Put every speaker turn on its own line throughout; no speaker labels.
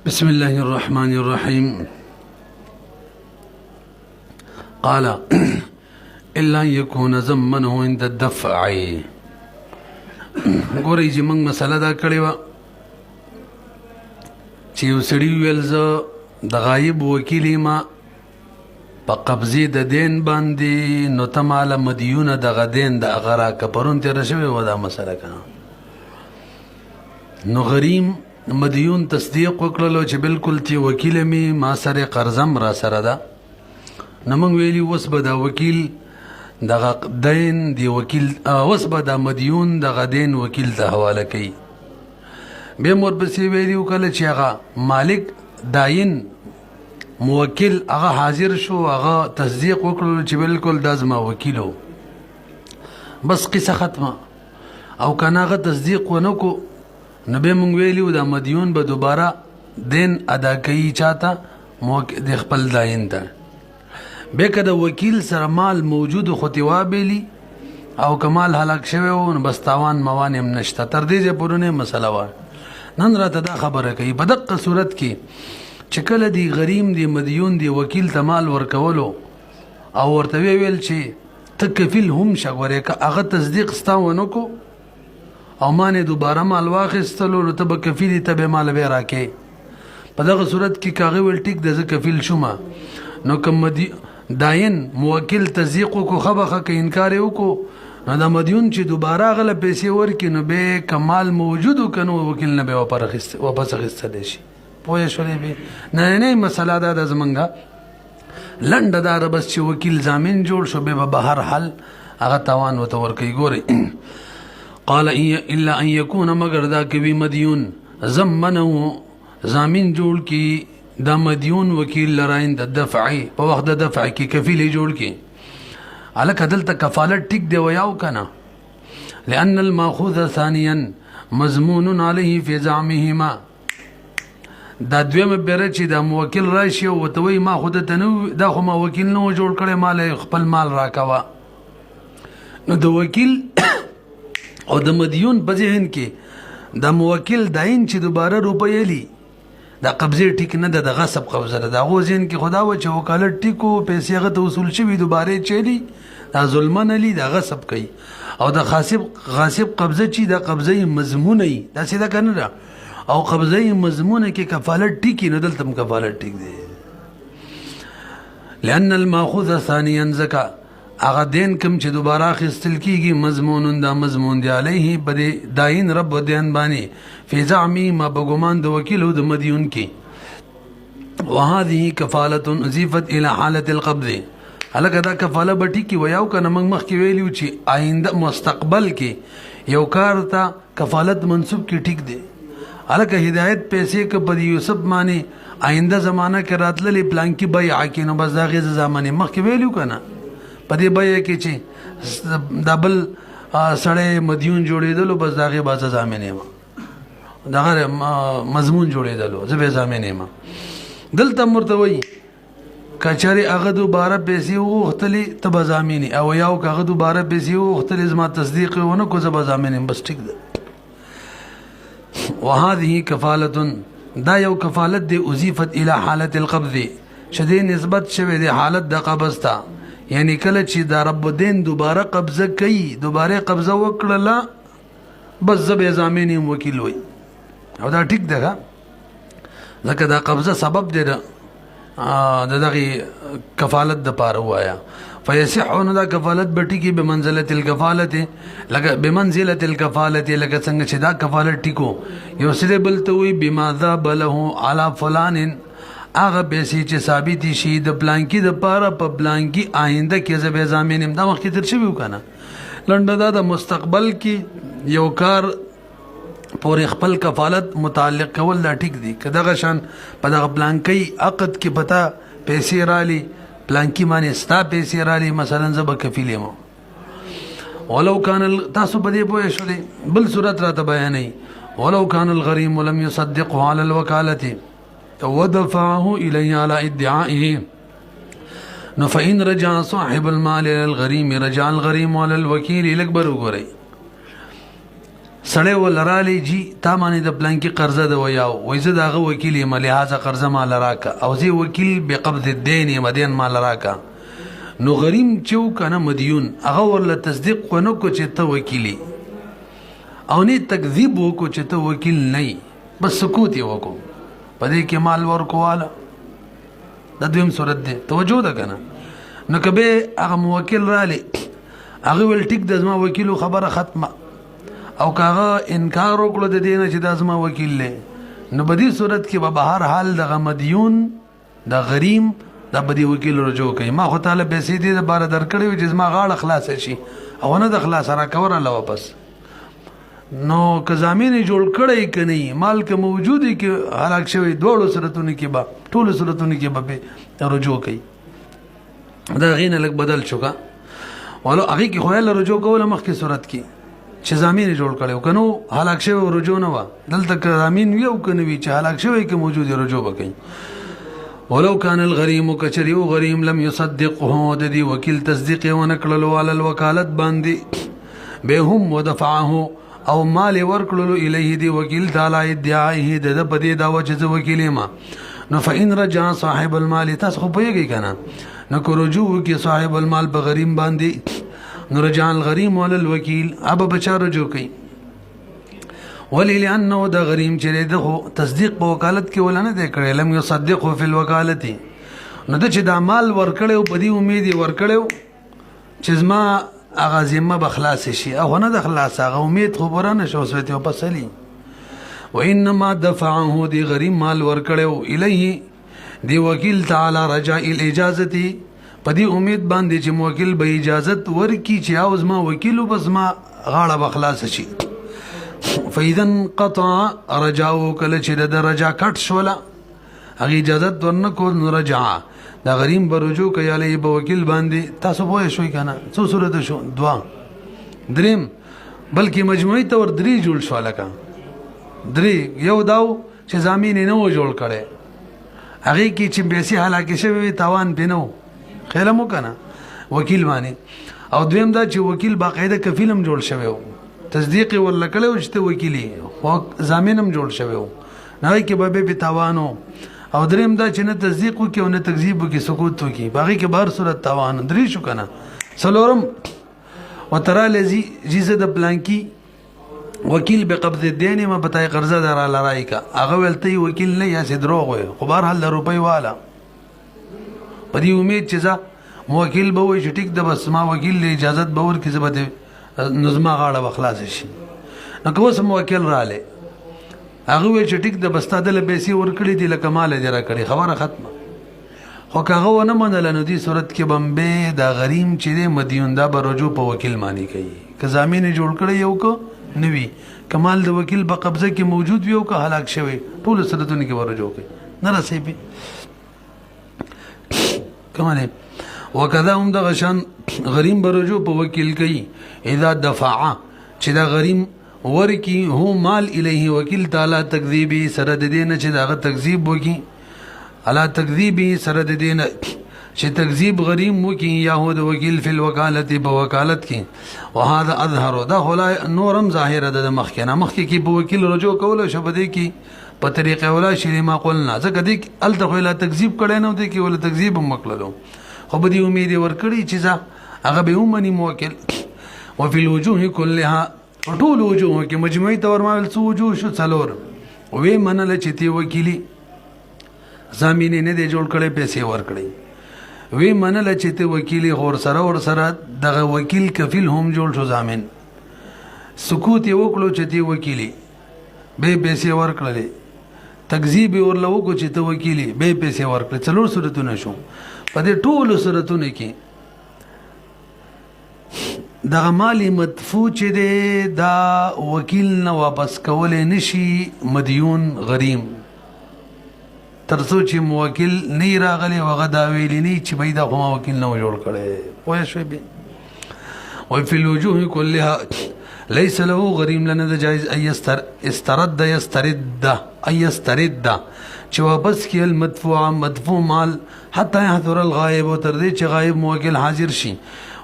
بسم الله الرحمن الرحيم. قال إلا أن يكون زمنه عند الدفع. ګورئ چې موږ مسله دا کړې وه چې یو سړي ویل زه د غایب وکیل یم په قبضې د دین باندې، نو ته ماله مدیونه دغه دین د هغه راکړه. پرون تېره شوې وه دا مسله که نو غریم مدیون تصدیق وکړلو چې بالکل چې وکیل می ما سره قرضم را سره ده. نو موږ ویلي اوس به دا وکیل دغه دین دی وکیل اوس به دا مدیون دغه دین وکیل ته حواله کوي. بیا مو ورپسې ویلي وکړله چې هغه مالک داین موکل هغه حاضر شو، هغه تصدیق وکړلو چې بالکل دا زما وکیل و، بس قصه ختمه. او کنه هغه تصدیق ونه کو نو بیا مونږ ویلي و دا مدیون به دوباره دین ادا کوي چاته؟ د خپل داین ته. بیا که د وکیل سره مال موجود خو تې وابیلي او که مال هلاک شوی و نو بس تاوان موان هم نشته. تر دې ځای پورې مسله وه. نن راته دا خبره کوي په دقه صورت کې چې کله دی غریم دی مدیون دی وکیل ته مال ورکولو او ورته ویل چې ته کفیل هم شه، ګورې که هغه تصدیق ستا ونه کو او ما نه دوباره مال واخیستلو نو ته به کفیل ته به مال بیا راکې. په دغه صورت کې که هغه ویل ټیک ده زه کفیل شومه، نو که داین موکل تصدیق وکړو ښه به ښه، که انکار یې وکړو نو د مدیون چې دوباره هغه له پیسې ورکړي نو بیا که مال موجود و که نو وکیل نه بیا واپس اخیستلی شي. پوه شولې بیا نننۍ مسله دا ده زمونږه لنډه دا ده بس چې وکیل ضامن جوړ شو بیا به بهر حال هغه تاوان ورته ورکوي. ګورئ قال الا ان يكون مگر دا کوي مدیون ضمنه ضامن جوړ کی دا مدیون وکیل لراین د دفع په وخت د دفع کې کفیل جوړ کی. الک دلته کفالت ټیک دی ویاو کنه، لان الماخوذ ثانيا مضمون عليه في زعمهما. دا دویمه بیره چې دا موکل راشي او ته وایي ما خود ته نه دا خو ما وکیل نه جوړ کړی مال خپل مال راکوه، نو د وکیل او د مدیون په ذهن کې د موکل داین چې دوباره روپیلی دا قبضې ټیک نه ده، د غصب قبضه ده. د هغو ذهن کې خدا و چې وکالت ټیکو پیسې هغه ته وصول شوي دوباره چلی دا ظلمن علی دا غصب کوي. او د غاصب قبضه چې دا قبضه مضمونه وي داسې ده که نه ده، او قبضه مضمونه کې کفالت ټیکي نو دلته هم کفالت ټیک دی. لأن الماخوذ ثانيا زکا هغه دین کم چې دوباره اخیستل کیږي مضمون دا مضمون دی علیه په داین رب و دین باندې فی زعمی ما بګمان د وکیل او د مدیون کې. وهذه کفالت اضیفت الى حالة القبض. هلکه دا کفاله به ټیکي ویاو کنه موږ مخکې ویلیو چې آینده مستقبل کې یو کار ته کفالت منصوب کې ټیک دی. هلکه هدایت پیسې که په یوسف باندې آینده زمانه کې راتللی پلان کې بیع کې نو بس د هغې زمانې مخکې ویلیو که نه په دې بیع کې چې دا بل سړی مدیون جوړېدلو بس د هغې به زه ضامن یم، دغه مضمون جوړېدلو زه به ضامن یم. دلته هم ورته وایي که چېرې هغه دوباره پیسې وغوښتلې ته به ضامن یې، او یا که هغه دوباره پیسې وغوښتلې زما تصدیق یې ونه کړو زه به ضامن یم، بس ټیک ده. وهذه کفالت دا یو کفالت دی اضیفت الى حالت القبض چې دې نسبت شوی دی حالت د قبض ته. یعنی کله چې دا رب الدین دوباره قبضه کوي دوباره قبضه وکړله بس زه به ضامن یم وکیل وي، او دا ټیک ده ځکه دا قبضه سبب دی د دغې کفالت دپاره ووایه. فیصح نو دا کفالت به ټیکي بمنزلة الکفالت لکه بمنزلة الکفالت لکه څنګه چې دا کفالت ټیکو یو سړی بل ته وایي بما ذهب له علی فلان هغه پیسې چې ثابتې شي د پلانکي دپاره په پلانکي آینده کې زه به ضامن یم. دا مخکې تېر شوي و که نه لنډه دا د مستقبل کې یو کار پورې خپل کفالت متعلق کول دا ټیک دی. که دغه شان په دغه پلانکۍ عقد کې پته پیسې رالی پلانکي باندې ستا پیسې رالی مثلا زه به کفیل یم. ولو کان تاسو په دې پوه شولې بل صورت راته بیانوي ولو کان الغریم لم یصدقه علی الوکالة ودفعه إليه على ادعائه نو فإن رجع صاحب المال إلى الغريم رجع الغريم على الوكيل الأكبر. وګورئ سړی ولرالی جی تا باندې د پلانکی قرضه ده ویاو وای زه د هغه وکیل یم لهذا قرضه مال راکه او زه وکیل بقبض الدین یم دین مال راکه نو غریم چې و کنه مدیون هغه ورله تصدیق ونه کو چې ته وکیلی او نه تکذیب وکړو چې ته وکیل نه بس سکوت یې وکړو په دې کې مال ورکواله دا دویم صورت دی توجه ده کنه نو که به هغه موکل رالی هغه ول ټیک د زما وکیلو خبره ختمه او کاغه انکار وکړو د دې نه چې دا زما وکیل دی نو په دې صورت کې به هر حال دغه مدیون د غریم دا به دې وکیل رجوع کوي ما خو تعالی پیسې دې د بار درکړې وي چې زما غاړه خلاص شي او نه د خلاص را کوره واپس نو که زمين جوړ کړی کني مال که موجودي کې هلاک شوی دوړو صورتونو کې به ټول صورتونو کې به رجوع کوي دا غینه لک بدل شوکا ولو هغه کې خو له رجوع کوله مخکې صورت کې چې زمين جوړ کړو کنو هلاک شوی رجوع نه و دلته که زمين یو کني وی چې هلاک شوی کې موجودي رجوع وکړي ولو كان الغريم كشري غريم لم يصدقه د دې وکیل تصدیق ونکړلو على الوکالت باندې به هم ودفعه او مال ورکړلو الیه دی وکیل تعالی ادعایه د بدی دا وجه وکیل ما نو فإن رجع صاحب المال تاسو خو پوهیږئ کنه نو کو رجوع کی صاحب المال په غریم باندې نو رجع الغریم ول الوکیل اب بچا رجوع کوي ولی لانه دا غریم چې دغه تصدیق په وکالت کې ولنه دی کړی لم یصدقه فی الوکالت نو د چې دا مال ورکړیو په دې امید ورکړیو چې زما اغه ذمه بخلاص شي او نه د خلاص هغه امید خبره نشو سوته او پسلی وانما دفعه دی غریم مال ورکړیو الیه دی وکیل تعالی رجاء الاجازه په دې امید باندې چې موکل به اجازت ورکی چې اوس ما وکیل بس ما غاړه بخلاص شي فاذا قطع رجاء کله چې د رجا کټ شولا هغه اجازت ورنکو نو رجع دا غریم برجو کوي علی په وکیل باندې تاسو پوه شئ کنه څو صورت شو دوا دریم بلکې مجموعي تور درې جوړ شو لکه درې یو داو چې زمين نه و جوړ کړي هغه کې چې پیسې حالاکه شوی تاوان پینو خیره مو کنه وکیل باندې او دویم دا چې وکیل باقاعده کفیلم جوړ شوی تصدیق ولا کړو چې وکیلی او زمينم جوړ شوی نه کې به تاوانو او دریم دا چې نه تصدیق وکي او نه تکذیب وکي سکوت وکي باقي کې بهر صورت تاوان درې شو کنه سلورم وترى الذي جزء د پلانکی وکیل بقبض الدين ما بتای قرضه در علی رایکا هغه ولته وکیل نه یا دروغ وي خو بهر حل روپي والا په دې امید چې ځا موکل به وي چې ټیک د بس ما وکیل له اجازه به ورکړي زبده نظم غاړه بخلاص شي نو کوم موکل رااله هغه وی چې ټیک د بستادل پیسې ورکړي دي لکه مال دې را کړی خبره ختمه خو هغه ونه منل نو دې صورت کې بمبه دا غریم چې مدیون دا به رجوع په وکیل معنی کوي که زمين جوړ کړی یو کو نوی کمال د وکیل په قبضه کې موجود وي او که هلاک شوی ټول صورتونه کې ورجوع کوي نه رسې به کماله وکذا هم د غشن غریم برجوع په وکیل کوي اذا دفع چې دا غریم ورکی هو مال الیه وکیل تعالی تکذیبی سره د دینه چې داغه تکذیب وکي الا تکذیبی سره د دینه چې تکذیب غریم وکي یهود وکیل فی الوکالت په وکالت کې وهذا اظهر ده ولا نورم ظاهره د مخکې کې په وکیل رجوع کول شبده کې په طریقه ولا شری ما قلنا ځکه دې الته لا تکذیب کړي نه دي کې ولا تکذیب مکللو خو به دې امید ورکړي چې هغه به ومني موکل وفي الوجوه كلها ټول وجوه کې مجموعي تور ما ول څو وجوه شو څلور وې منل چې تی وکیلی زمين نه دې جوړ کړي پیسې ور کړي وې منل چې تی وکیلی غور سره دغه وکیل کفیل هم جوړ شو زمين سکوت یې وکړو چې تی وکیلی به پیسې ور کړلې تکذیب ورلو کو چې تی وکیلی به پیسې ور کړې څلور صورتونه شو په دې ټول صورتونه کې دغه مالی مدفوع چې دی دا وکیل نه واپس کولی نشي مدیون غریم ترڅو چې موکل نه راغلی وغه دا ویلی نه چې بای دا خو ما وکیل نه جوړ کړی پوه شوې به وفي الوجوه كلها ليس له غریم لنه د جایز استرد چې واپس کړي مدفوع مال حتى يحضر الغائب تر دې چې غائب موکل حاضر شي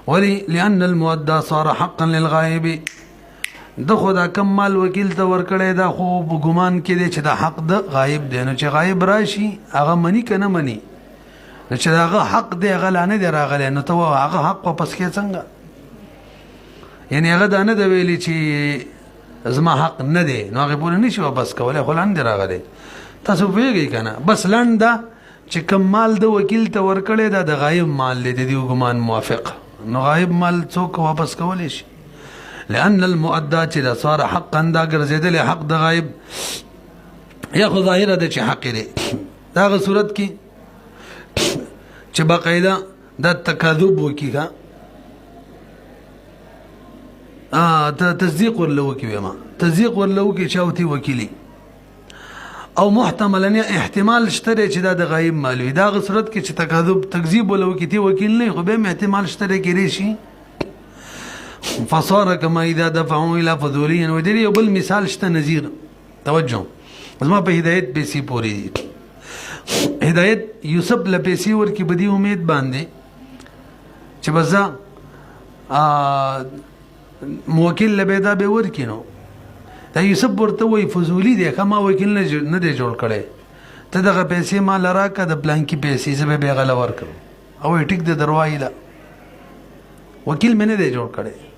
ولی لأن المودع صار حقا للغائب د خدا کم مال وکیل ته ورکړی دا خو په ګمان کې دی چې دا حق د غایب دی نو چې غایب راشي هغه مني که نه مني نو چې هغه حق دی هغه لا نه دی راغلی نو ته هغه حق واپس کړې څنګه یعنی هغه دا نه دی ویلي چې زما حق نه دی نو هغې پورې نه شي واپس کولی خو لا نه دی راغلی تاسو پوهېږئ که نه بس لنډ ده چې کم مال د وکیل ته ورکړی دا د غایب مال دی د دې ګمان موافق نو غایب مال څوک واپس کولی شي لأن المؤدى چې دا صار حقا دا ګرځېدلی حق د غایب یا خو ظاهره ده چې حق دی د هغه صورت کې چې باقاعده دا تکاذب وکړي تصدیق ورله وکړي ویما تصدیق ورله وکړي چې اوتې وکیلي او محتملا احتمال شته چې دا د غایب مال وي دا هغه صورت کې چې تکذیب ورله وکړي تی وکیل نه خو بیا هم احتمال شته کېدای شي فصار كما اذا دفعوا الى فضوليا ودري یو بل مثال شته نظیر توجه زما په هدایت پیسې پوری دي هدایت یوسف له پیسې ورکی بدی امید باندې چې بزا موکل له پیدا به ورکینو دا یوسف ورته وای فضولی دی کما وکیل نه دی جوړ کړي ته دغه پیسې ما لراکه د پلان کې پیسې زه به غلا ورکړم او ټیک د دروایله وکیل مې نه دی جوړ کړي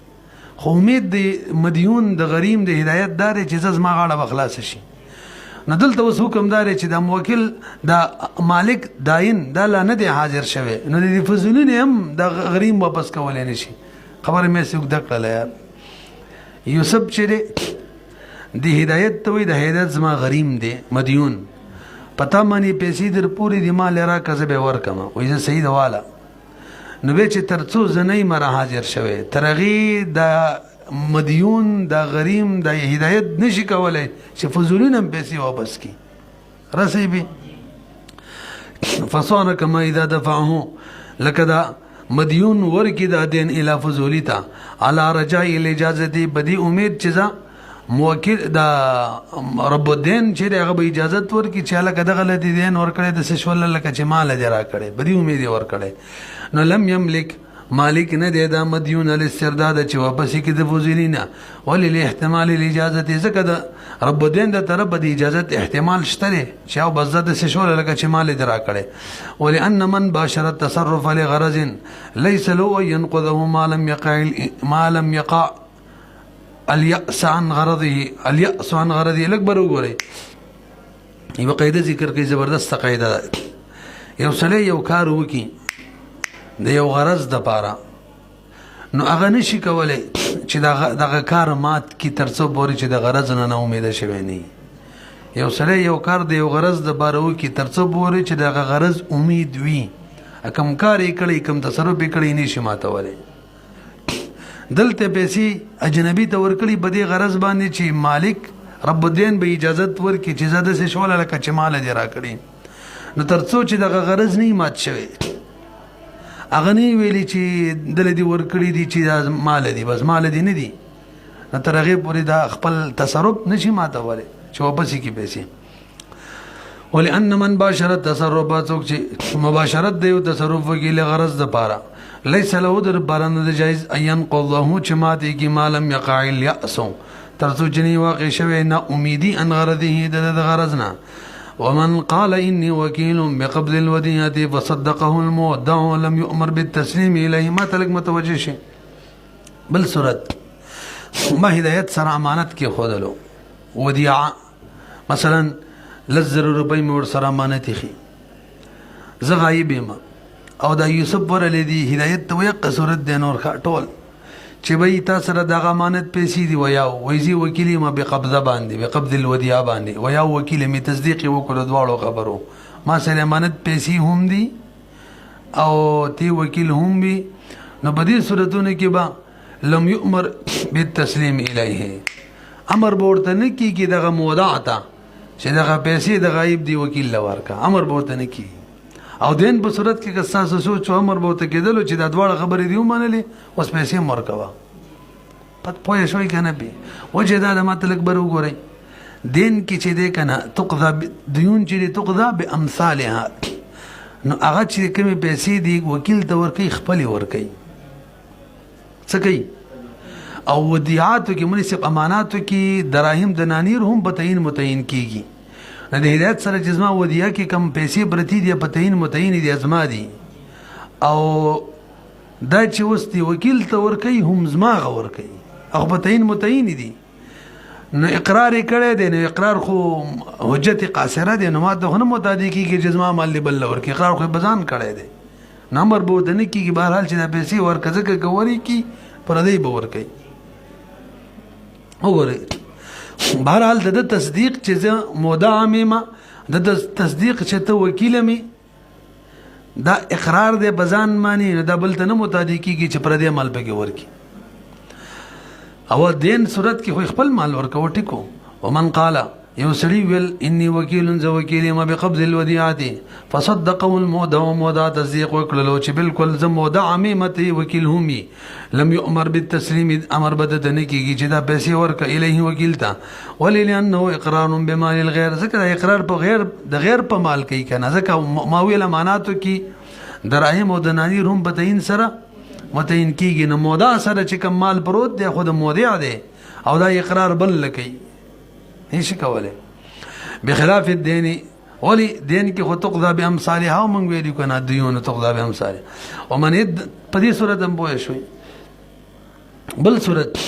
خو امید دی مدیون د غریم د هدایت دار چې زما غاړه بخلاص شي نو دلته اوس حکم دار چې د موکل د مالک داین دا لا نه دی حاضر شوی نو د فضولین هم د غریم واپس کولای نشي خبره مې څوک د کړله یار یوسف چې د هدایت ته وي د هدایت زما غریم دی مدیون پتا مانی پیسې در پوری دی مال را کزه به ورکم وای زه صحیح دواله نو به چې ترڅو زنی مره حاضر شوه ترغی د مدیون د غریم د هدایت نشي کولای چې فضولین هم پیسې واپس کی رسی به فصار کما اذا دفعه لکه دا مدیون ورکی دا دین الی فضولی تا علی رجاء الاجازه بدی امید چې موکل دا رب الدین چې هغه به اجازت ورکړي چې لکه د غلطي دین ورکړي د سشول لکه چې مال اجرا کړي بدی امید ورکړي نو لم یملک مالک نه دی دا مدیون الاسترداد چې واپس کی د فوزلینا ولل احتمال الاجازه زکه د رب الدین د طرف د اجازت احتمال شته چې او بزد سشول لکه چې مال اجرا کړي ولان من باشر التصرف لغرض ليس له ينقضه ما لم يقع اليأس عن غرضه الاکبر وګورئ یو قاعده ذکر کوي زبردست قاعده یو سړی یو کار وکي د یو غرض د پاره نو هغه نشي کولای چې دغه کار مات کی ترڅو پورې چې د غرض نه امید شوی نه یو سړی یو کار د یو غرض د پاره وکي ترڅو پورې چې دغه غرض امید وي کم کار یې کړی کم تصرف یې کړی نشي ماتولی دلته پیسې اجنبي ته ورکړي په دې غرض باندې چې مالک رب الدین به اجازت ورکړي چې زده سه شول لکه چې مال دې راکړي نو ترڅو چې دغه غرض نه مات شوی هغه نه ویلي چې دل دې ورکړي دي چې مال دي بس مال دي نه دي نو تر هغې پورې دا خپل تصرف نشي ماتولی چې واپس یې کړي پیسې ولأن من باشر التصرفات څوک چې مباشرت دی او تصرف وکړي لغرض دپاره ليس له در باران د جایز ايان قضاه چې ماته کی مالم يقع اليأس ترڅو چې نه واقع شوی نه امیدي ان غرضه د غرضنا ومن قال اني وكيل بقبض الوديعه فصدقه المودع ولم يؤمر بالتسليم اليه ما تلک متوجه شي بل صورت ما هدایت سره امانت کې خودلو ودیعه مثلا لزر روپۍ مور سره امانت خي زه غایب یم او دا یوسف ورلې دی هدایت ته ویقه صورت دی نور ټول چې به تا سره دغه امانت پیسې دی ویا وایزي وکیل ما بقبضه باندې بقبض الودیعه باندې ویا وکیل می تصدیق وکړو دواړو خبرو ما سره امانت پیسې هم دی او تی وکیل هم وي نو په دې صورتونو کې به لم یؤمر بالتسلیم الیه امر ورته نه کیږي دغه مودع ته چې دغه پیسې د غایب دی وکیل لورکا امر ورته نه کیږي او دین په صورت کې که تاسو سوچ امر به ته کېدلو چې دا دواړه خبرې دی ومنلې اوس پیسې مرکوا پد پوهې شوي که نه بي وجه دا د ماته لږ بر وګورئ دین کې چې دی که نه تقضا دیون چې دی تقضا بامثالها نو هغه چې کومې پیسې دي وکیل ته ورکوي خپلې ورکوي څه کوي او ودیعاتو کې منصب اماناتو کې دراهم دنانیر هم په تعین متعین کیږي. د هدایت سره چې زما ودیعه کې کم پیسې برتی دي په تعین متعین دي زما دي، او دا چې اوس دی وکیل ته ورکوي هم زما غور کوي هغه په تعین متعین دي. نو اقرار یې کړی دی، نو اقرار خو حجت قاصره دی، نو ما ته خو نه متعدي کېږي چې زما مال دی بل ورکوي، اقرار خو بزان کړی دی، نو امر به ورته نه کېږي. بهرحال چې دا پیسې ورکه ځکه که ورکړي پردی به ورکوي. وګورئ بهرحال د ده تصدیق چې زه مدعم یم، د تصدیق چې ته وکیل مې دا اقرار دی بزان مانی، نو دا بل ته نه متعدي کېږي چې پردی مال پکې ورکړي. او دین صورت کې خو خپل مال ورکوه ټیکو. ومن قال یو سړي ویل انی وکیل زه وکیل یم بقبض الودیعات فصدقه المودع، مودع تصدیق وکړلو چې بالکل زه مودع مې وکیل هم لم یؤمر بالتسلیم، امر بده ته نه کېږي چې دا پیسې ورکه الیه وکیل ته، ولې لانه اقرار بمال الغیر، ځکه اقرار په غیر د غیر په مال کوي کنه، ځکه ما ویل اماناتو کې دراهم او دنانیر هم په تعین سره متعین کېږي، نو مودع سره چې کوم مال پروت دی خو د مودع دی او دا اقرار بل لکوي نشي کولی. بخلاف الدین، ولی دین کې خو تقضا بامثالها او موږ ویلي کنه دیون تقضا بامثالها. ومن په دې صورت هم پوه شوي. بل صورت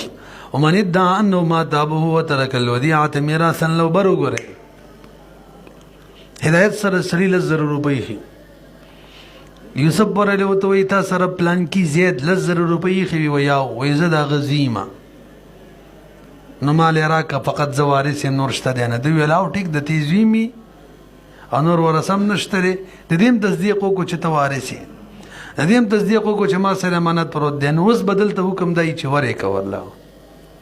ومن ادعى انه ما تابه وترك الوديعه میراثا لو بر وګورئ هدایت سره سړي 1,000 روپۍ خي یوسف برلی وته وی تا سره پلان کې زید 1,000 روپۍ خي ویا وې زه د غزیمه نو مال راکه فقط زوارث نور شته دی نه دی ویلاو ټیک د تیزویمی انور ورسم نشته دی د دې تصدیق کو چې توارثي د دې تصدیق کو چې ما سره امانت پروت دی نو اوس بدل ته حکم دی چې ورې کا ورلا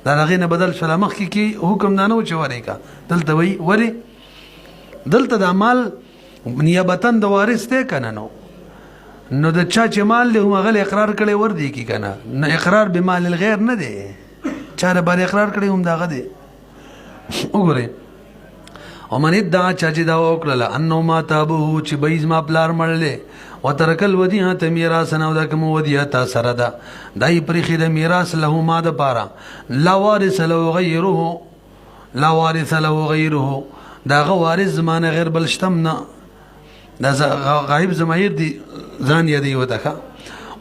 دا هغه نه بدل شل مخ کې حکم نه نو چې ورې کا دلته وی ورې دلته د مال نیابتن د وارث ته کنه نو د چا چې مال له هغه اقرار کړي ور دی کی کنه نو اقرار به مال الغیر نه دی چاره باندې اقرار کړی هم داغه دی. وګورئ ومن ادعى چا چې دا وکړله انه ما تابه چې بیز ما پلار مړلې وترک الودیعه میراث نه دا کوم ودیعه تا سره ده دای پرې د میراث له ما د پاره لا وارث له غیره لا وارث له غیره دا وارث زمانه غیر بل شتم نه دا غایب زمایر دی ځان یادی وته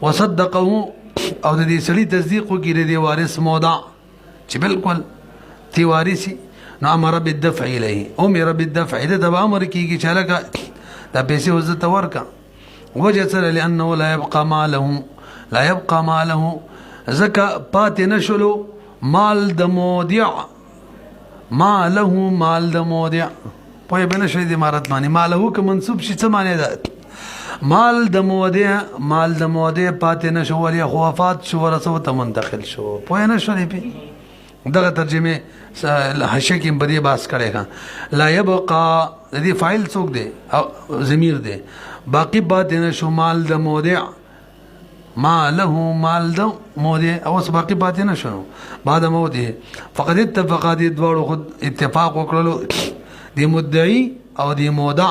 وصدقه او د دې سړي تصدیق وکړي د وارث موضع چې بالکل تی وارثي نو امر بالدفع الیه امر بالدفع د امر کیږي چې لکه دا پیسې وزته ورکا وجه سره لانه لا يبقى ماله زکه پات نشلو مال د مودع مال د مودع په بنه شوی د امارت معنی ماله که منسوب شي څه معنی ده مال د مودع پات نشو ولی وفات شو ورثه ته منتقل شو په نه شو دی دغه ترجمه حاشیه کې بدی باس کړي ها لا يبقى دې فاعل څوک دی او ضمیر دی باقی بات نه شو مال د مودع مال د مودع او باقی بات نه شنو بعد موته فقد اتفق دي دوړو خود اتفاق وکړلو دی مدعی او دی مودع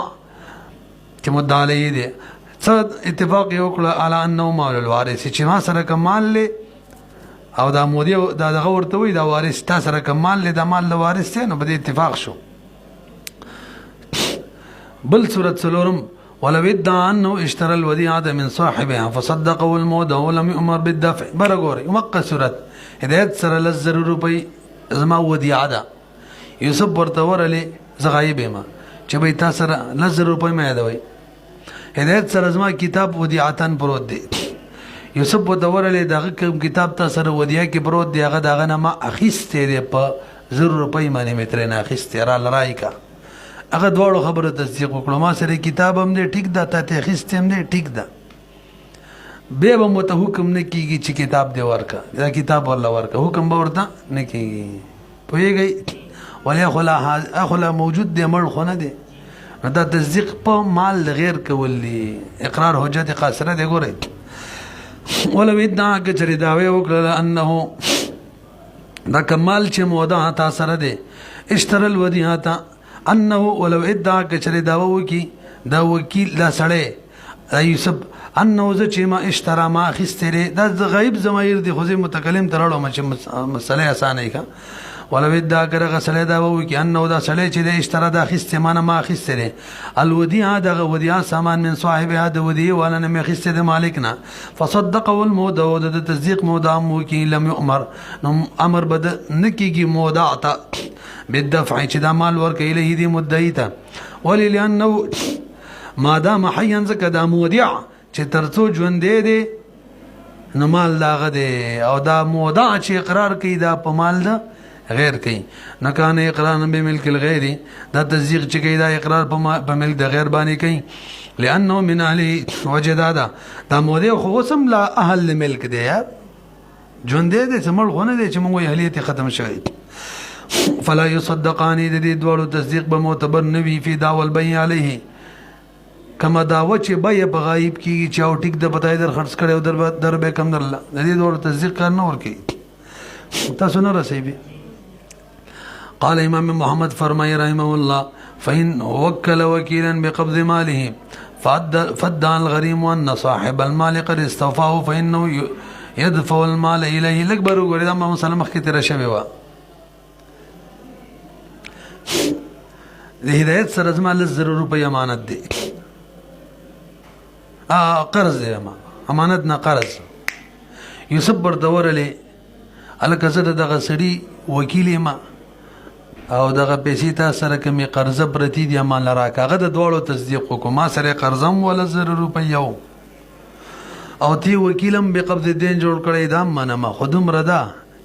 چې مدعا علیه دی څه اتفاق وکړه علی انه مال الوارث چې ما سره کمال له او دا مودع دا دغه ورته وي دا وارث تا سره کمال له د مال وارث ته نو به اتفاق شو. بل صورت سلورم ولو ادعى انه اشترى الوديعه من صاحبها فصدقه المودع ولم يؤمر بالدفع برغوري مقه صورت هدایت سره 1,000 روپۍ زما ودیعه ده یوسف ورته ورلې زغایب ما چې به تاسو سره 1,000 روپۍ مې یادوي هدایت سره زما کتاب ودیعتن پروت دی یوسف ورته ورلې دغه کتاب تاسو سره ودیعه کې پروت دی هغه دغه نه ما اخیستې دی په 1,000 روپۍ باندې مې ترې نه اخیستې را لرای کا هغه دواړو خبره تصدیق وکړو ما سره کتاب هم دی ټیک ده ته اخیستې هم دی ټیک ده بیا به مته حکم نه کیږي چې کتاب دی ورکا دا کتاب ولا ورکا حکم به ورته نه کیږي پوهیږئ ولی اخلا موجود دی مړ خو نه دی دا تصدیق په مال غیر کول دی اقرار حجت قاصره دی ګورئ ولو ادعا که چرې دعوی وکړله انه دا کمال چې مودع تا سره دی اشترى الودیعه انه ولو ادعا که چرې دعوه وکړي دا وکیل دا سړی یوسف انه ز چې ما اشترا ما اخستره دا غیب ضمیر دی خو متکلم ترړو چې مسله اسانه کا ولو دا کرغه سړی دا وو کې انه دا سړی چې د اشترا د اخیسته مانه ما اخیسته الودیعه دغه ودیعه سامان من صاحبها د ودیعه ولا نه اخیسته د مالکنا فصدق والمودع د تصدیق مودع مو کې لم یؤمر نو امر بد نکیږي مودع ته بالدفع چې دا مال ورکې الیه دی مدعی ته وللانه ما دام حیا زکه دا مودع چې ترڅو ژوند دی نو مال داغه دی او دا مودع چې اقرار کوي دا په مال ده غیر کوي نه کان اقرار به ملک الغیر دا تصدیق چې کوي دا اقرار په ملک د غیر باندې کوي لانه من اهل وجدادا دا مودع خو سم لا اهل ملک دی ژوند دی سمړ غونه دی چې موږ اهلیت ختم شوی فلا يصدقان د دې دوړو تصدیق به معتبر نوي فی دعوى البيع عليه کما داوه چې به په غایب کیږي چې او ټیک د بتای در خرڅ کړي او در به کم درله د دې دوړو تصدیق کار نه ورکی تاسو نه رسېږي قال امام محمد فرمای رحمه الله فإن وكل وكيلا بقبض ماله فادعى الغريم وأن صاحب المال قد استوفاه فإنه يدفع المال إليه لكبر وګورئ دا ما مسلم مخکې تیر شوی و د هدایت سره زما 100 روپۍ امانت دی قرض دی امانت نه قرض یوسف بردورلې الکه زه دغه سړي وکیل ما او دغه پیسې تا سره کومې قرضه پرتی دي امان لرا کاغه د دوړو تصدیق کو ما سره قرضم ولا 100 روپۍ او تی وکیلم به قبض دین جوړ کړی دا منه ما خودم ردا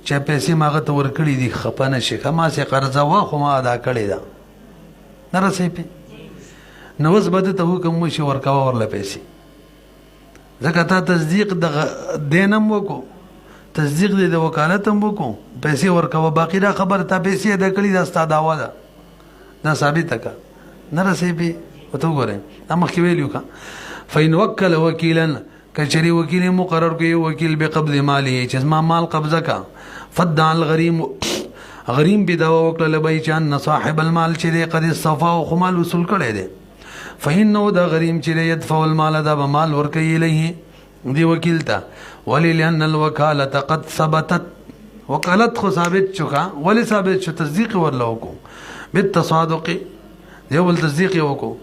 چې پیسې ماغه ته ور کړی دي خپانه شي کما سه قرضه وا خو ما ادا کړی دا نه رسې په نو وس بده ته حکم مو شي ورکاوه ورله پیسې ځکه تا تصدیق د دینم وکړو تصدیق د وکالت هم وکړو پیسې ورکاوه باقی دا خبر ته پیسې ادا کړی دا ستاسو داوا ده دا ثابت کا نه رسې په وته ګوره اما کې ویلو کا فین وکل وکیلا کچری وکیل مقرر کوي وکیل به قبض مالی چې ما مال قبضه کا فدع الغريم غریم به دا وکړه لبای چان صاحب المال چې قد صفا او خمال وصول کړي دي فإنه دا غریم چې يدفع المال دا به مال ورکوي الیه دی وکیل ته ولی لأن الوکاله قد ثبتت وکالت خو ثابت شوکا ولی ثابت شو تصدیق ورله وکړو بالتصادق یو ول تصدیق وکړو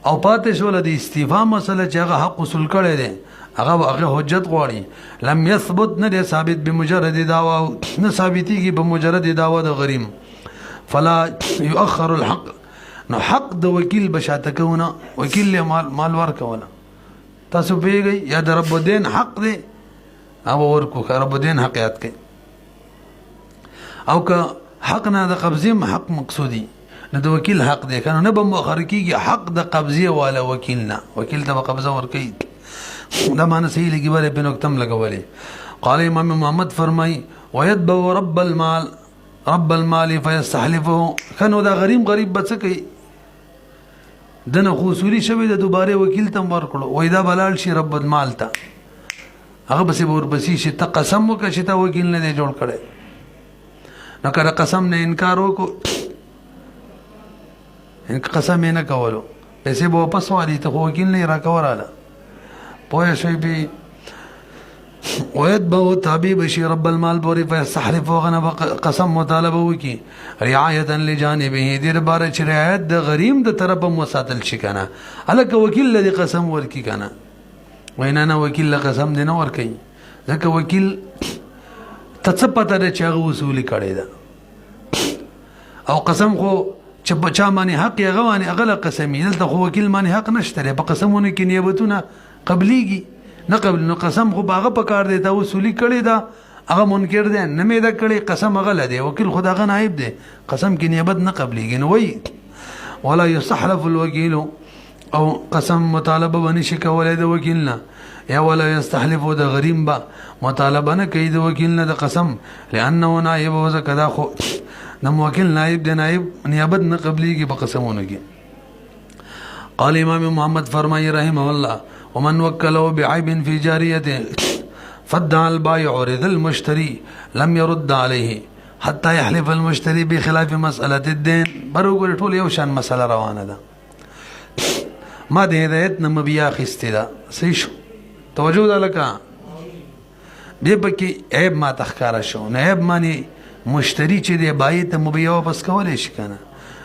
او پاتې شو د استیفا مسله چې هغه حق وصول کړي دي هغه حجت غواړي لم يثبت نه ثابت بمجرد دعوا نه ثابتيږي بمجرد دعوا د غریم فلا يؤخر الحق نو حق د وکیل بشاته کوونه وکیل له مال ورکوله تاسو پیږئ یا د رب دین حق دی او ورکو رب دین حق یاد کوي او که حق نه د قبضه حق مقصودی نه د وکیل حق دی کنه نه به مؤخر کیږي حق د قبضه والا وکیل نه وکیل ته قبضه ورکي دا معنی صحیح لګي وره په نقطم لګولې قال امام محمد فرمای ويتبع رب المال فيستحلفه کنه دا غریب بچ کوي دنه خصوصي شوی د دوباره وکیل تم ورکړو وای دا بلال شي رب المال ته هغه بس ورپسې شي ته قسم وکړه چې تا وکیل نه جوړ کړي نو کړه قسم نه انکار وکړو ان قسم نه کولو پیسې به واپس والی ته وکیل نه راکوراله پوه شوی به ويتبع تابع بشي رب المال بوري فيستحلف وغنى قسم مطالبه وکي رعايه لجانبه دیر بار چې رعایت د غریم د طرفه مساتل شي کنه الک وکیل لدی قسم ورکی کنه وینا نه وکیل له قسم دی نه ورکی ځکه وکیل تڅپته د چاغ وصول کړي دا او قسم خو چې بچا مانی حق یې غوانی اغله قسمی دلته خو وکیل مانی حق نشته په قسمونه کې نیابتونه قبليږي نه قبل نو قسم خو باغه پکار دی تا وصولی کړي دا هغه منکر دی نه مې دا کړي قسم غل دی وکیل خدا غ نائب دی قسم کې نیابت نه قبليږي نو وای ولا يستحلف الوكيل او قسم مطالبه ونی شي کولای د وکیل نه یا ولا يستحلف د غریم با مطالبه نه کوي د وکیل نه د قسم لانه نائب وزکدا خو د وکیل نائب دی نائب نیابت نه قبليږي په قسمونه کې قال امام محمد فرمایي رحمه الله ومن وكله بعيب في جاريته فدع البائع رضا المشتري لم يرد عليه حتى يحلف المشتري بخلاف مسألة الدين برو ټول یو شان مسله روانه ده ما د هدایت نه مبیا اخیستې ده. صحیح شو؟ توجه ده لکه دې پکې عیب ما ته ښکاره شو. نو عیب معنی مشتری چې دی بایې ته مبیا واپس کولی شي که نه.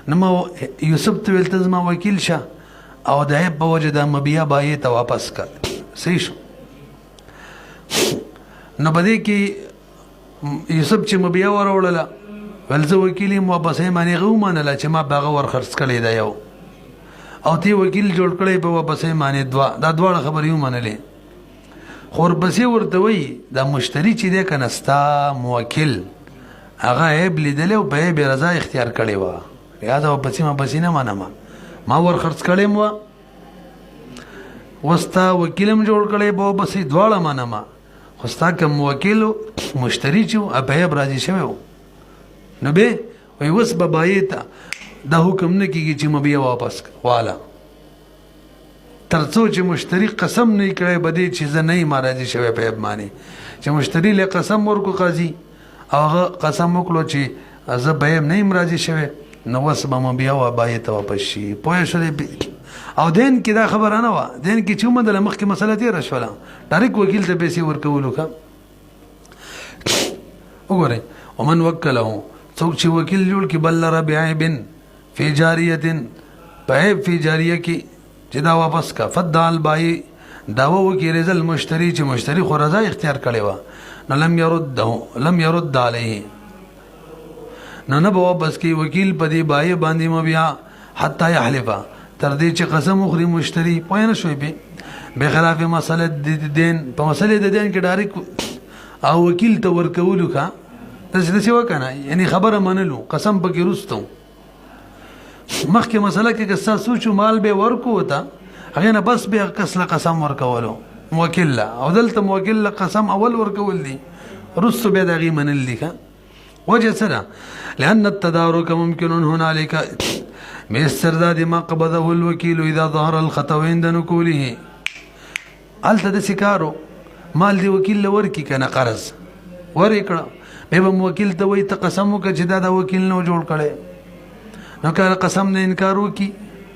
نو ما یوسف ته ویل ته زما وکیل شه او د عیب په وجه دا مبیا بایې ته واپس کړ. صحیح شو؟ نو په دې کې یوسف چې مبیا وروړله ویل زه وکیل یم واپس یې معنې هغه ومنله چې ما په هغه ورخرڅ کړی ده یو او تی وکیل جوړ کړی په واپس یې معنې دوه. دا دواړه خبرې ومنلې. خو ورپسې ورته وایي دا مشتری چې دی که نه ستا موکل هغه عیب لیدلی او په عیب یې رضا اختیار کړې وه. لهذا ورپسې مپسې نه منم ما ورخرڅ کړی م وه اوس ستا وکیل هم جوړ کړی به ورپسې دواړه منم. خو ستا که موکل مشتری چې و په عیب راضي شوی و نو بیا وایي اوس به بایې ته دا حکم نه کېږي چې مبیا واپس واله تر څو چې مشتری قسم نه کړی به دې چې زه نه یم راضي شوی په عیب باندې. چې مشتری له قسم ورکو قاضي او هغه قسم وکړو چې زه په عیب نه یم راضي شوی نو اوس به مبیا بایې ته واپس شي. پوه شولې؟ او دین کې دا خبره نه وه. دین کې چې ومندله مخکې مسله تېره شوله ډایرکټ وکیل ته پیسې ورکولو که وګورئ. ومن وکله څوک چې وکیل جوړ کړي بل لره بعیب فی جاریة په عیب فی جاریه کې چې دا واپس کا فدعا البایع دعوه وکړي رضا المشتری چې مشتری خو رضا اختیار کړې وه نو لم يرد علیه نو نه به واپس کوي وکیل په دې بایع باندې مبیا حتی یحلفه تر دې چې قسم وخوري مشتری. پوه نه شوی پې بخلاف مسله د دین په مسلې د دین کې ډایرکټ او وکیل ته ورکولو که داسې وکړه نه یعنې خبره منلو قسم پکې وروسته مخکې مسله کې که ستا سوچ مال به ورکو ته هغې نه بس بیا کس له قسم ورکولو موکل له او دلته موکل له قسم اول ورکول دي وروستو بیا د هغې منل دي که وجه څه ده؟ لأن التدارك ممكن هنالك باسترداد ما قبضه الوكيل اذا ظهر الخطأ عند نقوله. هلته داسې کارو مال دی وکیل له ورکي که نه قرض ورې کړه بیا به موکل ته وایي ته قسم وکړه چې دا د وکیل نه جوړ کړی نو که قسم نه انکار وکړي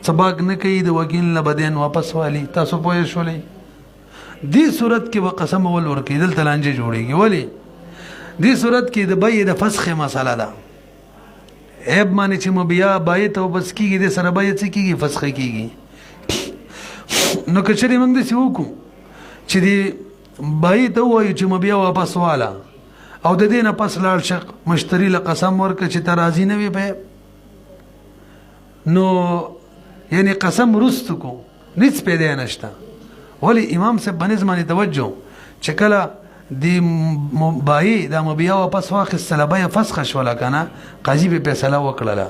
څه باک نه کوي د وکیل نه به دین واپس والي. تاسو پوه شولئ؟ دې صورت کې به قسم اول ورکوي دلته لانجې جوړېږي. ولې؟ دې صورت کې د بیې د فسخې مسله ده. عیب معنی چې مبیا بایې ته واپس کېږي دې سره بیې څه کېږي؟ فسخه کېږي. نو که چېرې موږ داسې وکړو چې دې بایې ته ووایو چې مبیا واپس واله او د دې نه پس لاړ شه مشتری له قسم ورکړه چې ته راضي نه وې په نو یعنی قسم وروستو کو هېڅ پیدا نشته. ولې امام صاحب بنظ باندې توجه چې کله د بایې دا مبیا واپس واخیستله بیه فسخه شوله که نه قاضي به فیصله وکړله.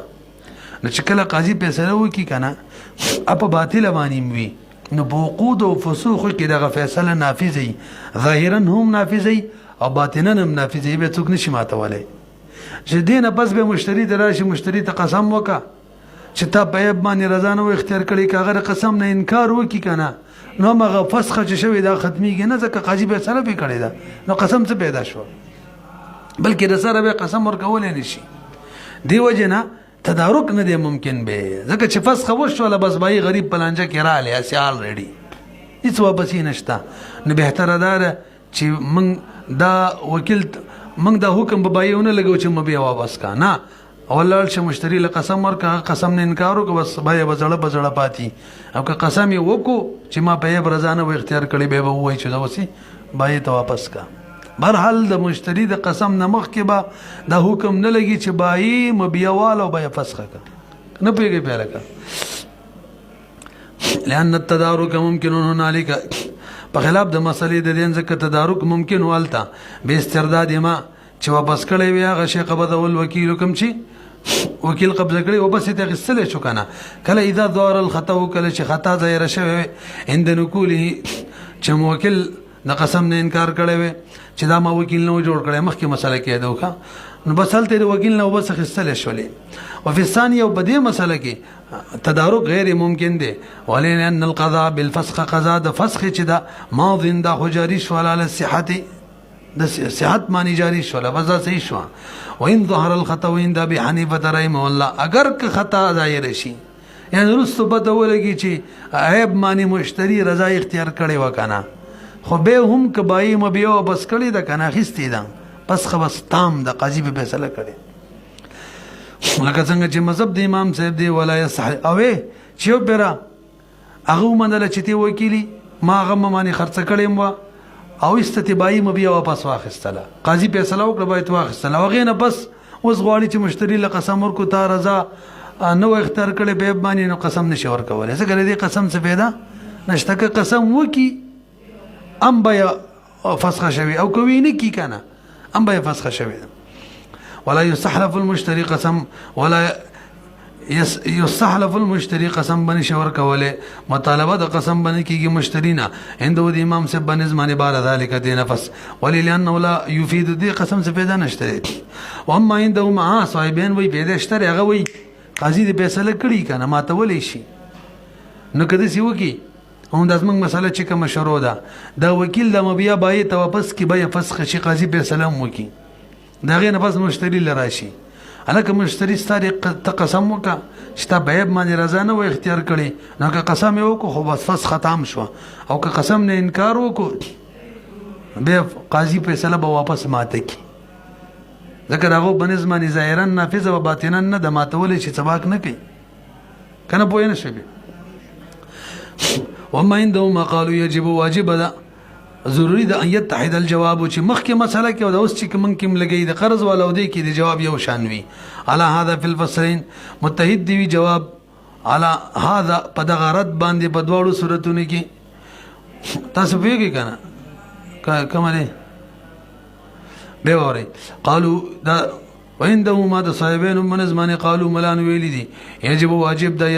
نو چې کله قاضي فیصله وکړي که نه په باطله باندې وي نو په عقود او فسوخو کې دغه فیصله نافظ وي. ظاهرا هم نافظ وي او باطنا هم نافظ وي. بیا څوک نشي ماتولی. چې دې نه پس به مشتری ته راشي مشتری ته قسم وکړه چې تا په عیب باندې رضا نه و اختیار کړی که هغه قسم نه انکار وکړي که نه نو همغه فسخه چې شوې دا ختمیږي نه ځکه قاضي فیصله پې کړې ده نو قسم څه پیدا شوه بلکې د سره بیا قسم ورکولی نه شي. دې وجې نه تدارک نه دی ممکن به ځکه چې فسخه وشوله بس بایي غریب په لانجه کې راغلی هسې آلریډي هېڅ واپسي نشته. نو بهتره دا ده چې موږ دا وکیل موږ دا حکم په بایي ونه لګو چې مبیا واپس کا نه اول شه مشتری له قسم ورکړه قسم نه انکار وکړه بس بایه به زړه په زړه پاتې او که قسم یې وکړو چې ما په عیب رضا نه و اختیار کړی بیا به ووایي چې دا اوسې بایې ته واپس کا. بهرحال د مشتری د قسم نه مخکې به دا حکم نه لګي چې بایې مبیا واله او بایه فسخه کړه نه پوهېږئ بیا لکه لأن التدارک ممکن هنالک په خلاف د مسلې د دین ځکه تدارک ممکن و هلته به استرداد ما چې واپس کړی وي هغه شی قبضه الوکیل کوم چې وکیل قبضه کړی واپس یې اخیستلی شو که نه کله اذا ظهر الخطا کله چې خطا ظاهره شوی عند نقوله چې موکل د قسم نه انکار کړی وي چې دا ما وکیل نه و جوړ کړی مخکې مسله کېده وکړه نو بس هلته د وکیل نه وبس اخیستلی شولې. وفي الثانیه او په دې مسله کې تدارک غیر ممکن دی ولې ان القضاء بالفسخ قضا د فسخ چې دا ماض دا خو جاري شوله علی الصحت د صحت معنی جاری شوله بس دا صحیح شوه. وان ظهر الخطا عند ابي حنیفه رحمه الله اگر که خطا ظاهر شي یعنی رستو پته ولګي چې عیب معنی مشتری رضا اختیار کړي وکنه خو به هم کبای مبيو بس کړي د کنه خستې ده پس خبس تام د قاضي په فیصله کړي لکه څنګه چې مذهب د امام صاحب دی ولا يصح اوې چې پیرا هغه منل چې تی وکیلی ما غم معنی خرڅ کړي مو او استتباعي مبيو واپس واخستله قاضي فیصله وکړه باید واخستله هغه نه بس اوس غواړي چې مشتری له قسم ورکو تا رضا نو اختیار کړي به باندې نو قسم نشي ورکولای څنګه دې قسم څه پیدا نشته که قسم وکي ام بیا فسخ شوی او کوي نه کی کنه ام بیا فسخ شوی ولا يستحلف المشتري قسم ولا يستحلف المشتري قسم بني شور کوله مطالبه د قسم بني کیږي مشترینا عنده د امام سے بنز معنی بار ذلك دي نفس وللانه لا يفيد دي قسم سے پیدا نشته واما عنده مع صاحبين وي پیدا شته هغه وي قاضي دې فیصله کړي کنه ماته ولې شي نو کده سی وکی هم د زمنګ مسله چې کوم شروع ده دا وکیل د مبیا بای ته واپس کی بیا فسخ شي قاضي فیصله وکي دا غي نه پس مشتری لراشي الکه مشتری ستاره قسم وکا چې تا به باندې رضا نه و اختیار کړي نو که قسم یو کو خو بس فسخ ختم شو او که قسم نه انکار وکړو به قاضي فیصله به واپس ماته کی ذکر هغه بنظمانی ظاهرا نافذ او باطنا نه د ماتول شي سباق نه کوي کنه پوه نه شي وما عندهم قالوا يجب واجب ده ضروری ده ان يتحد الجواب چې مخکې مسله کې او د اوس چې من کې لګي د قرض والا او دی کې د جواب یو شان وي على هذا في الفصلين متحد دی جواب على هذا په دغه رد باندې په دواړو صورتونو کې تاسو پیږی کنه کومه به وره قالوا دا وعندهما د صاحبين من زمانه قالوا ملان ویلی دي يجب واجب ده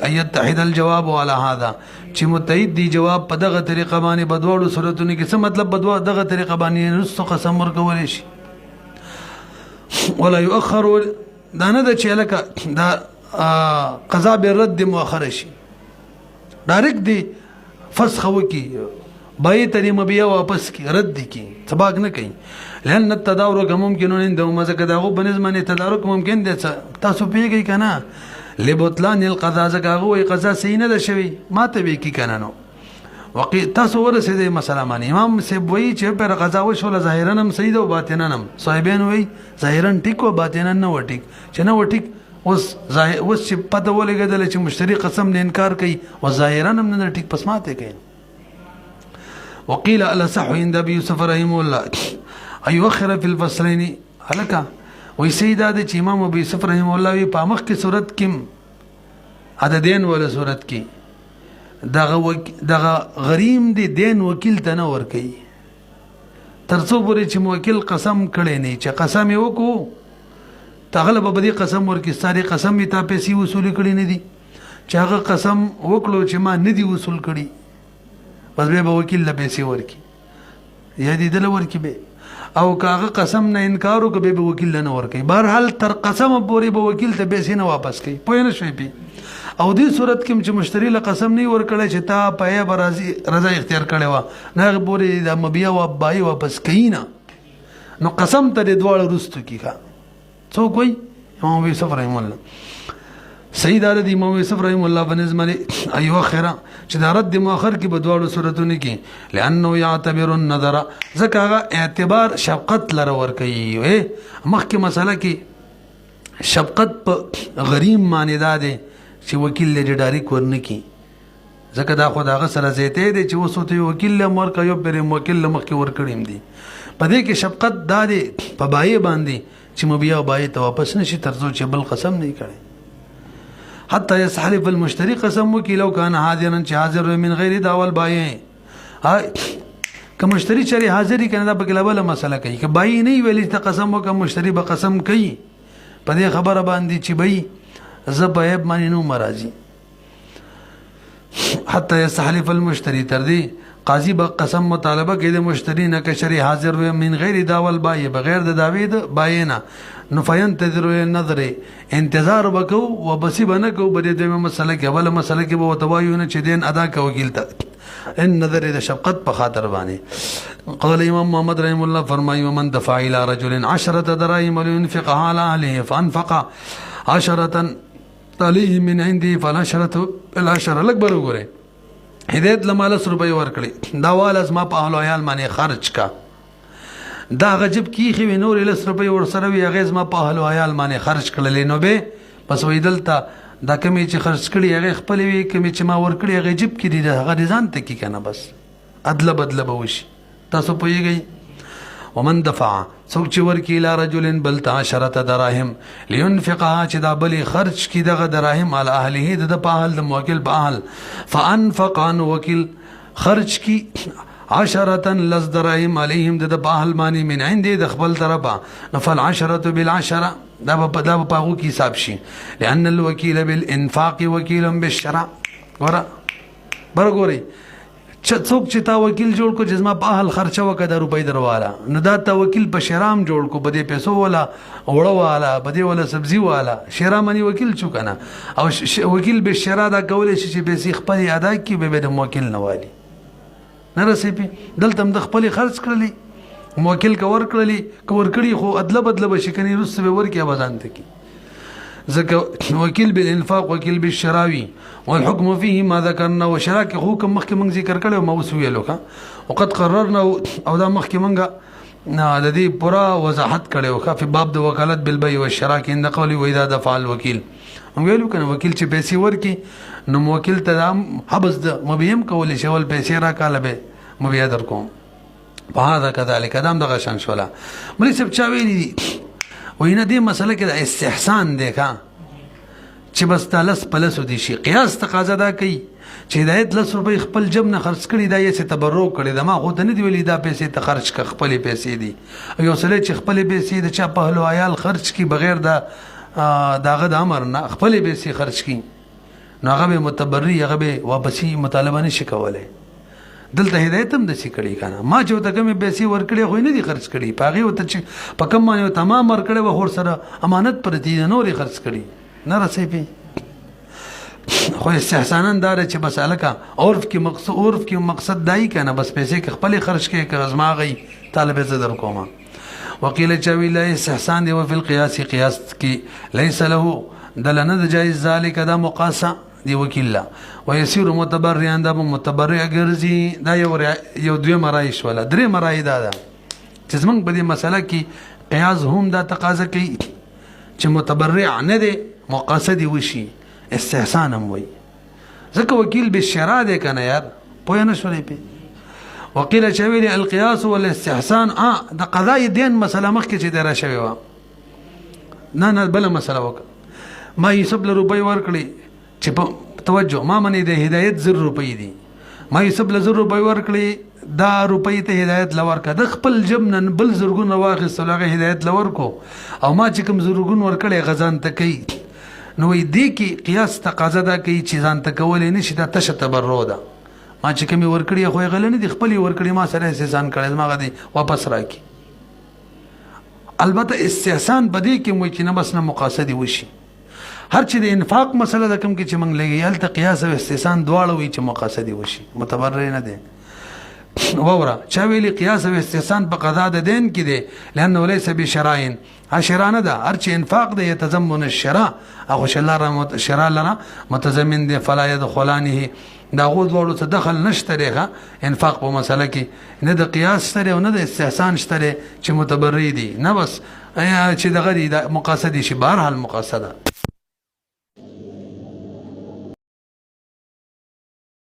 يتحد الجواب على هذا چې متحد دی جواب په دغه طریقه باندې بدوړو صورتونو کې څه مطلب بدوا دغه طریقه باندې رسو قسم ورکول شي ولا يؤخر دا نه د چلکه دا قضا به رد مؤخر شي ډایرکټ دی فسخ وکي بای ته مبیا واپس کی رد کی سباق نه کوي لأن التدارك ممكن عندهم ذکر داغو بنظمانه تدارک ممکن دي تاسو پیږئ کنه لبطلان القضاء زګاغو قضا سینه ده شوی ماته به کی کنه نو وقي تاسو ورسېده مسله مانی امام سیبوی چې پر قضا وشول ظاهرا هم سید او باطنا هم صاحبین وی ظاهرا ټیک او باطنا نه وټیک چې نه وټیک اوس چې پته ولګیدل چې مشتری قسم نه انکار کوي او ظاهرا هم نه ټیک پس ماته کوي وقيل على صح عند ابي يوسف رحمه الله ايؤخر في الفصلين هلکه وې سیدا د امام ابي يوسف رحمه الله په مخ کې صورت کې عددين ولا صورت کې دغه غریم دی دین وکیل ته نه ور کوي ترڅو پورې چې موکل قسم کړي نه چې قسم یې وکړو تغلب به دې قسم ورکې ساري قسم یې تا پیسې وصول کړي نه دي چې هغه قسم وکړو چې ما نه دي وصول کړي بس به وکیل له پیسې ورکي یا دې دل ورکي به او کاغه قسم نه انکار وکړي به وکیل نه ورکي بهر حال تر قسم پورې به وکیل ته پیسې نه واپس کوي پوه نه شي او دې صورت کې چې مشتری له قسم نه ورکړي چې تا پیا برازي رضا اختیار کړي و نه پورې د مبیا و بای واپس کوي نه نو قسم ته دواړه رستو کیږي څو کوئی امام یوسف رحم الله سید علی امام یوسف رحم الله بنظمه ایو اخره چې دا رد مؤخر کې بدواړو صورتونو کې لانه يعتبر النظر زکه اعتبار شفقت لره ور کوي مخکې مسله کې شفقت په غریم معنی ده چې وکیل له ډایرک ورنه کی ځکه دا خو داغه سره زیته دي چې وسوته وکیل له مر کوي پر موکل له مخ کې ور کړیم دي په دې کې شفقت دادي په بای باندې چې مبیا بای ته واپس نشي ترڅو چې بل قسم نه کړي حتى يستحلف المشتري قسم وکي لو كان حاضرا چې حاضر من غیر داول بای که مشتری چری حاضری کنه دا په کله مسله کوي که بای نه ویل ته قسم وکم مشتری به قسم کوي په دې خبره باندې چې بای زبایب معنی نو مرাজি حتى يستحلف المشتري تر دې قاضي به قسم مطالبه کوي د مشتری نه که شری حاضر و من غیر داول بای بغیر د داوی د باینا نو فینتظر النظر انتظار وکاو وبسی بنه کو بده د مسله کې اوله مسله کې به وتوایو نه چې دین ادا کو کیلته ان نظر د شفقت په خاطر باندې قال امام محمد رحم الله فرمایي ومن دفع الى رجل 10 دراهم لينفقها على اهله فانفق 10 علیه من عندي فالعشرة بالعشرة. لږ بر وګورئ هدایت لمال 10 روپۍ ورکړي دا وال از ما په اهل عیال باندې خرج کا دا غجب کیخي وي نور 10 روپۍ ورسره وي هغه زما په اهل عیال باندې خرج کړلې نو به پس وې دلته دا کمی چې خرج کړي هغه خپل وي کمی چې ما ورکړي هغه جيب کې دي هغه ځان ته کی کنه بس عدل بدل به وشي تاسو پوهیږئ. ومن دفع څوک چې ورکی الى رجل بل 10 دراهم لينفقها چې دا بلی خرج کی دغه دراهم على اهله د په اهل د موکل په اهل فانفق عن وکیل خرج کی 10 لز دراهم عليهم د په اهل معنی من عندي د خپل طرفه نفل 10 بالعشره دا په پاغو کې حساب شي لأن الوکیل بالانفاق وکیل بالشرع. ورا برګوري څوک چې تا وکیل جوړ کو جسمه په اهل خرچه وکړه روپۍ درواله نو دا تا وکیل په شرام جوړ کو بده پیسو ولا وړه والا بده ولا سبزی والا شرا منی وکیل چو کنه او وکیل به شرا دا کول شي چې پیسې خپل ادا کی به د موکل نه والی نه رسېپی دلته د خپل خرج کړلی موکل کور کړی خو ادله بدله بشي کني رس به ورکی ابزان ته کی ځکه وکیل بالانفاق وکیل بالشراوي والحكم فيه ما ذكرنا وشراك حكم مخکې موږ ذکر کړو ما وسویلو کا وقد قررنا او دا مخکې موږ د دې پورا وضاحت کړو کا په باب د وکالت بالبيع والشراك ان قولي واذا دفع الوكيل موږ ویلو کنه وکیل چې پیسې ورکی نو موکل ته حبس د مبهم کول شي ول پیسې را کاله به مبیا در کوم په هذا كذلك دام دغه شان شولا ملي سب چا ویلي وینه دې مسله کې د استحسان دی کا چې بس تلس پلس دي شي قیاس تقاضا دا کوي چې هدایت 10 روپۍ خپل جب نه خرج کړي دا یې څه تبرک کړي دا ما خو ته نه دی ویلي دا پیسې ته خرج ک خپل پیسې دي یو سړی چې خپل پیسې د چا په هلو عیال خرج کی بغیر دا داغه د امر نه خپل پیسې خرج کی نو هغه متبري هغه به واپسی مطالبه نشي کولای. دلته هدایت هم د څه کړي کنه ما چې ته کومې پیسې ورکړې خو نه دي خرج کړي پاغي وته چې په کم باندې تمام ورکړې و هور سره امانت پر دي نورې خرج کړي نه رسېږي خو استحسانن دار چې بس الکا عرف کې مقصد دای کنه بس پیسې کې خپل خرج کې کزما غي طالب زدر کوما وقيل چوي لا استحسان دی او په القياس قياس کې ليس له دلنه جائز ذلك دا مقاسه دی وکیل لا ويصير متبرعا دا متبرع ګرځي دا یو دوه مرایش ولا درې مرای دا چې زمنګ په دې مسله کې قیاس هم دا تقاضا کوي چې متبرع نه دی مقاصد وشي استحسان هم وي ځکه وکیل بالشرع دی کنه یار پوه نه شولې په وقيل چوي القياس والاستحسان دا قضاء دین مسله مخ کې چې درا شوی و نه بل مسله وک ما یسب له روپۍ ورکړي چې په توجه ما منی د هدایت 0 روپۍ دي ما یسب له 0 روپۍ ورکړي دا روپۍ ته هدایت لور کا د خپل جمنن بل زرګون واغستل هغه هدایت لور کو او ما چې کوم زرګون ورکړي غزان ته کوي نو دې کې قیاس تقاضا دا کوي چې ځان ته کولې نشي دا تشه تبرع ده ما چې کوم ورکړي خو غل نه دي خپل ورکړي ما سره استحسان کړل ما غدي واپس راکی البته استحسان بدې کې مو چې نه بس نه مقاصد وشي هر چې د انفاق مسله د کوم کې چې موږ لګي ال ته قیاس او استحسان دواړه وي چې مقاصد وشي متبرع نه دي وورا چا ویلي قیاس او استحسان په قضا د دین کې دي لانه ليس بشرائن شرانه ده هر چې انفاق ده يتضمن الشراء او شرع لنا متضمن ده فلا يدخلانه دا غو دوړو څه دخل نشته لري انفاق په مسله کې نه د قیاس سره او نه د استحسان شته چې متبرع دي نه بس چې دغه د مقاصد شي بهر حال مقاصده